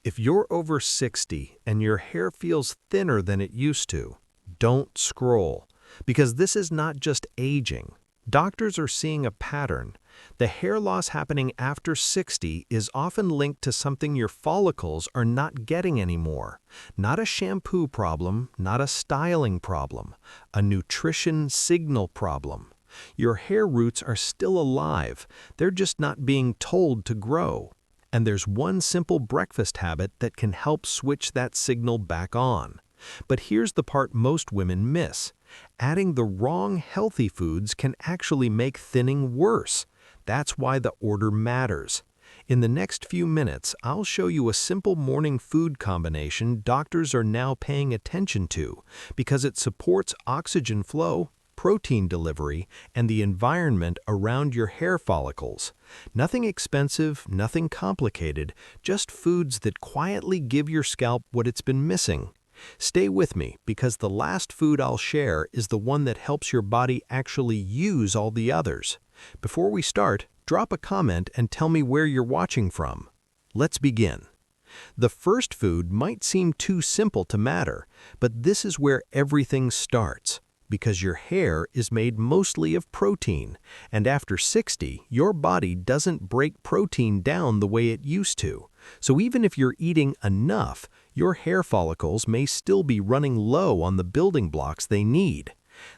If you're over 60 and your hair feels thinner than it used to, don't scroll, because this is not just aging. Doctors are seeing a pattern. The hair loss happening after 60 is often linked to something your follicles are not getting anymore. Not a shampoo problem, not a styling problem, a nutrition signal problem. Your hair roots are still alive, they're just not being told to grow. And there's one simple breakfast habit that can help switch that signal back on. But here's the part most women miss. Adding the wrong healthy foods can actually make thinning worse. That's why the order matters. In the next few minutes, I'll show you a simple morning food combination doctors are now paying attention to because it supports oxygen flow, protein delivery, and the environment around your hair follicles. Nothing expensive, nothing complicated, just foods that quietly give your scalp what it's been missing. Stay with me because the last food I'll share is the one that helps your body actually use all the others. Before we start, drop a comment and tell me where you're watching from. Let's begin. The first food might seem too simple to matter, but this is where everything starts. Because your hair is made mostly of protein, and after 60, your body doesn't break protein down the way it used to. So even if you're eating enough, your hair follicles may still be running low on the building blocks they need.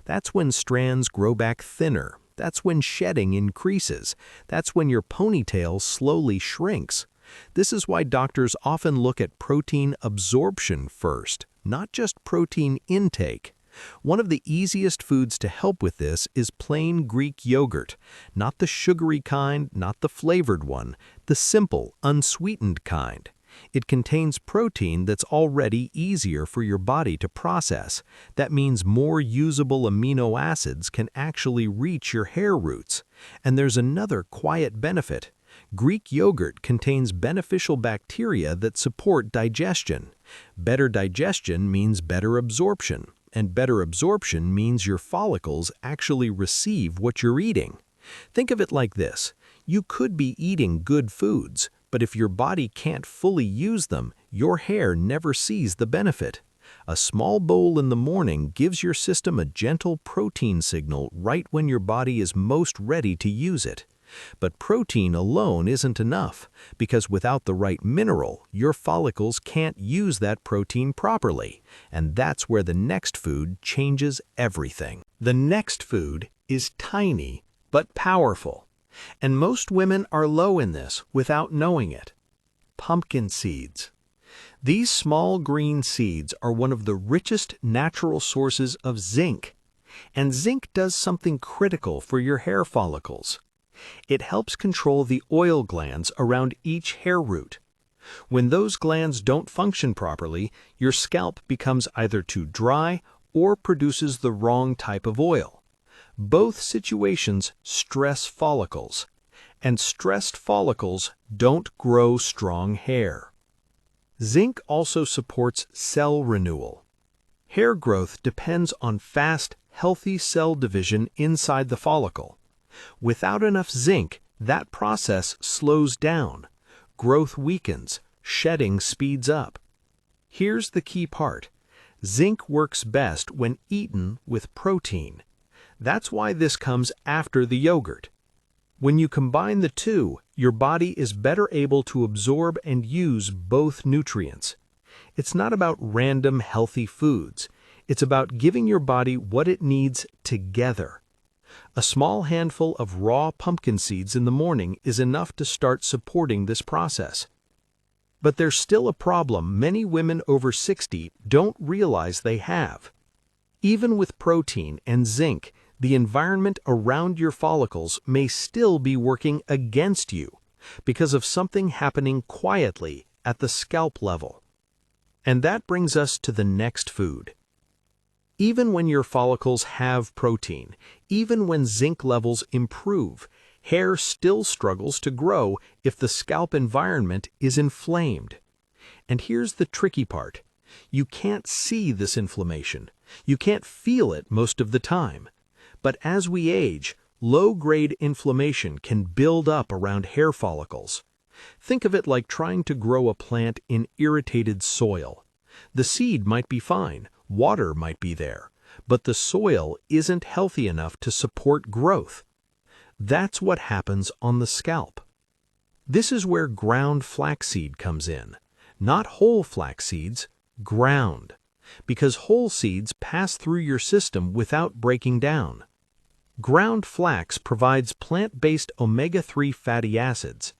That's when strands grow back thinner. That's when shedding increases. That's when your ponytail slowly shrinks. This is why doctors often look at protein absorption first, not just protein intake. One of the easiest foods to help with this is plain Greek yogurt, not the sugary kind, not the flavored one, the simple, unsweetened kind. It contains protein that's already easier for your body to process. That means more usable amino acids can actually reach your hair roots. And there's another quiet benefit. Greek yogurt contains beneficial bacteria that support digestion. Better digestion means better absorption. And better absorption means your follicles actually receive what you're eating. Think of it like this. You could be eating good foods, but if your body can't fully use them, your hair never sees the benefit. A small bowl in the morning gives your system a gentle protein signal right when your body is most ready to use it. But protein alone isn't enough, because without the right mineral, your follicles can't use that protein properly, and that's where the next food changes everything. The next food is tiny but powerful, and most women are low in this without knowing it. Pumpkin seeds. These small green seeds are one of the richest natural sources of zinc, and zinc does something critical for your hair follicles. It helps control the oil glands around each hair root. When those glands don't function properly, your scalp becomes either too dry or produces the wrong type of oil. Both situations stress follicles, and stressed follicles don't grow strong hair. Zinc also supports cell renewal. Hair growth depends on fast, healthy cell division inside the follicle. Without enough zinc, that process slows down. Growth weakens, shedding speeds up. Here's the key part. Zinc works best when eaten with protein. That's why this comes after the yogurt. When you combine the two, your body is better able to absorb and use both nutrients. It's not about random healthy foods. It's about giving your body what it needs together. A small handful of raw pumpkin seeds in the morning is enough to start supporting this process. But there's still a problem many women over 60 don't realize they have. Even with protein and zinc, the environment around your follicles may still be working against you because of something happening quietly at the scalp level. And that brings us to the next food. Even when your follicles have protein, even when zinc levels improve, hair still struggles to grow if the scalp environment is inflamed. And here's the tricky part. You can't see this inflammation. You can't feel it most of the time. But as we age, low-grade inflammation can build up around hair follicles. Think of it like trying to grow a plant in irritated soil. The seed might be fine, water might be there, but the soil isn't healthy enough to support growth. That's what happens on the scalp. This is where ground flaxseed comes in. Not whole flax seeds, ground. Because whole seeds pass through your system without breaking down. Ground flax provides plant-based omega-3 fatty acids.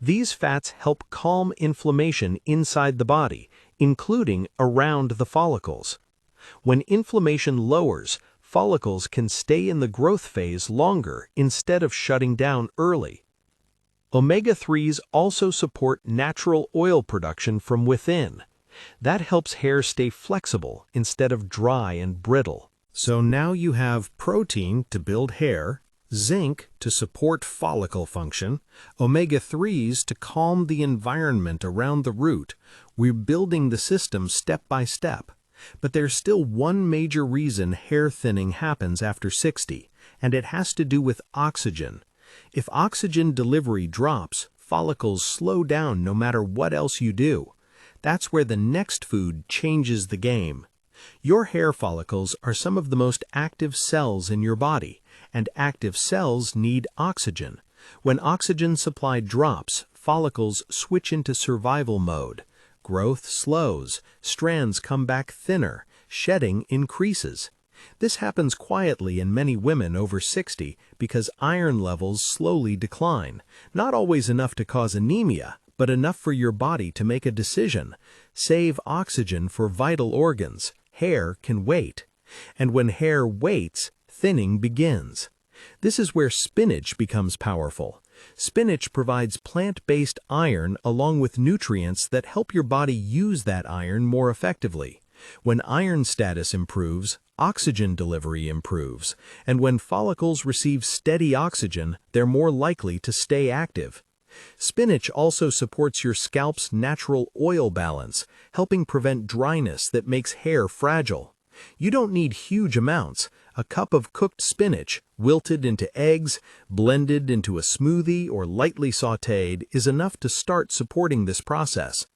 These fats help calm inflammation inside the body, including around the follicles. When inflammation lowers, follicles can stay in the growth phase longer instead of shutting down early. Omega-3s also support natural oil production from within. That helps hair stay flexible instead of dry and brittle. So now you have protein to build hair, zinc to support follicle function, omega-3s to calm the environment around the root. We're building the system step by step. But there's still one major reason hair thinning happens after 60, and it has to do with oxygen. If oxygen delivery drops, follicles slow down no matter what else you do. That's where the next food changes the game. Your hair follicles are some of the most active cells in your body, and active cells need oxygen. When oxygen supply drops, follicles switch into survival mode. Growth slows, strands come back thinner, shedding increases. This happens quietly in many women over 60 because iron levels slowly decline, not always enough to cause anemia, but enough for your body to make a decision. Save oxygen for vital organs. Hair can wait. And when hair waits, thinning begins. This is where spinach becomes powerful. Spinach provides plant-based iron along with nutrients that help your body use that iron more effectively. When iron status improves, oxygen delivery improves, and when follicles receive steady oxygen, they're more likely to stay active. Spinach also supports your scalp's natural oil balance, helping prevent dryness that makes hair fragile. You don't need huge amounts. A cup of cooked spinach, wilted into eggs, blended into a smoothie, or lightly sautéed is enough to start supporting this process.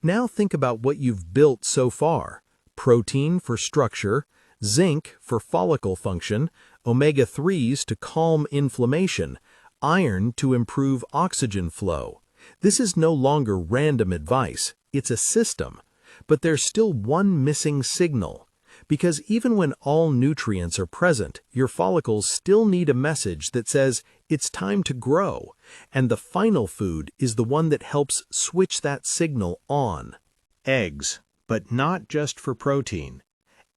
Now think about what you've built so far. Protein for structure, zinc for follicle function, omega-3s to calm inflammation, iron to improve oxygen flow. This is no longer random advice, it's a system. But there's still one missing signal. Because even when all nutrients are present, your follicles still need a message that says it's time to grow, and the final food is the one that helps switch that signal on. Eggs, but not just for protein.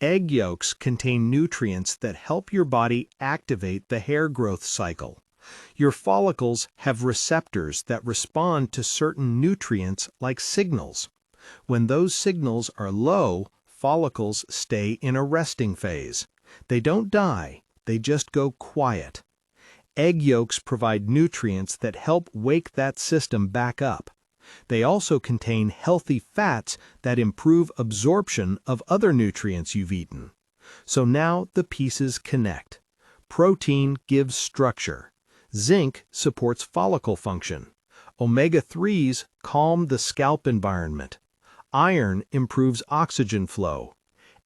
Egg yolks contain nutrients that help your body activate the hair growth cycle. Your follicles have receptors that respond to certain nutrients like signals. When those signals are low, follicles stay in a resting phase. They don't die, they just go quiet. Egg yolks provide nutrients that help wake that system back up. They also contain healthy fats that improve absorption of other nutrients you've eaten. So now the pieces connect. Protein gives structure. Zinc supports follicle function. Omega-3s calm the scalp environment. Iron improves oxygen flow.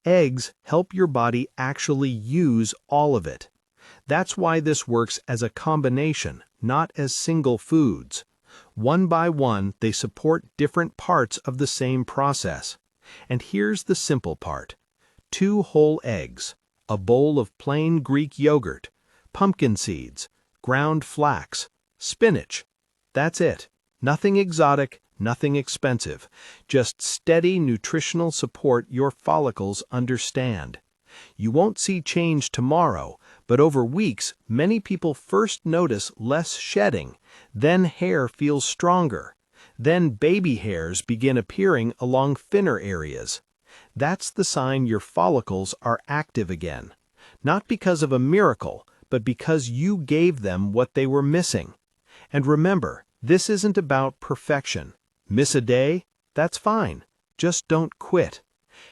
Eggs help your body actually use all of it. That's why this works as a combination, not as single foods. One by one, they support different parts of the same process. And here's the simple part. 2 whole eggs, a bowl of plain Greek yogurt, pumpkin seeds, ground flax, spinach. That's it. Nothing exotic, nothing expensive. Just steady nutritional support your follicles understand. You won't see change tomorrow, but over weeks, many people first notice less shedding, then hair feels stronger, then baby hairs begin appearing along thinner areas. That's the sign your follicles are active again. Not because of a miracle, but because you gave them what they were missing. And remember, this isn't about perfection. Miss a day? That's fine. Just don't quit.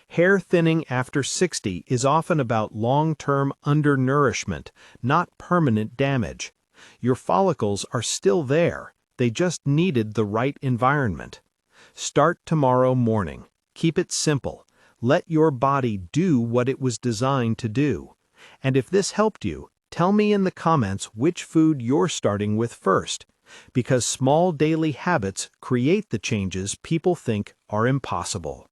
Hair thinning after 60 is often about long-term undernourishment, not permanent damage. Your follicles are still there. They just needed the right environment. Start tomorrow morning. Keep it simple. Let your body do what it was designed to do. And if this helped you, tell me in the comments which food you're starting with first, because small daily habits create the changes people think are impossible.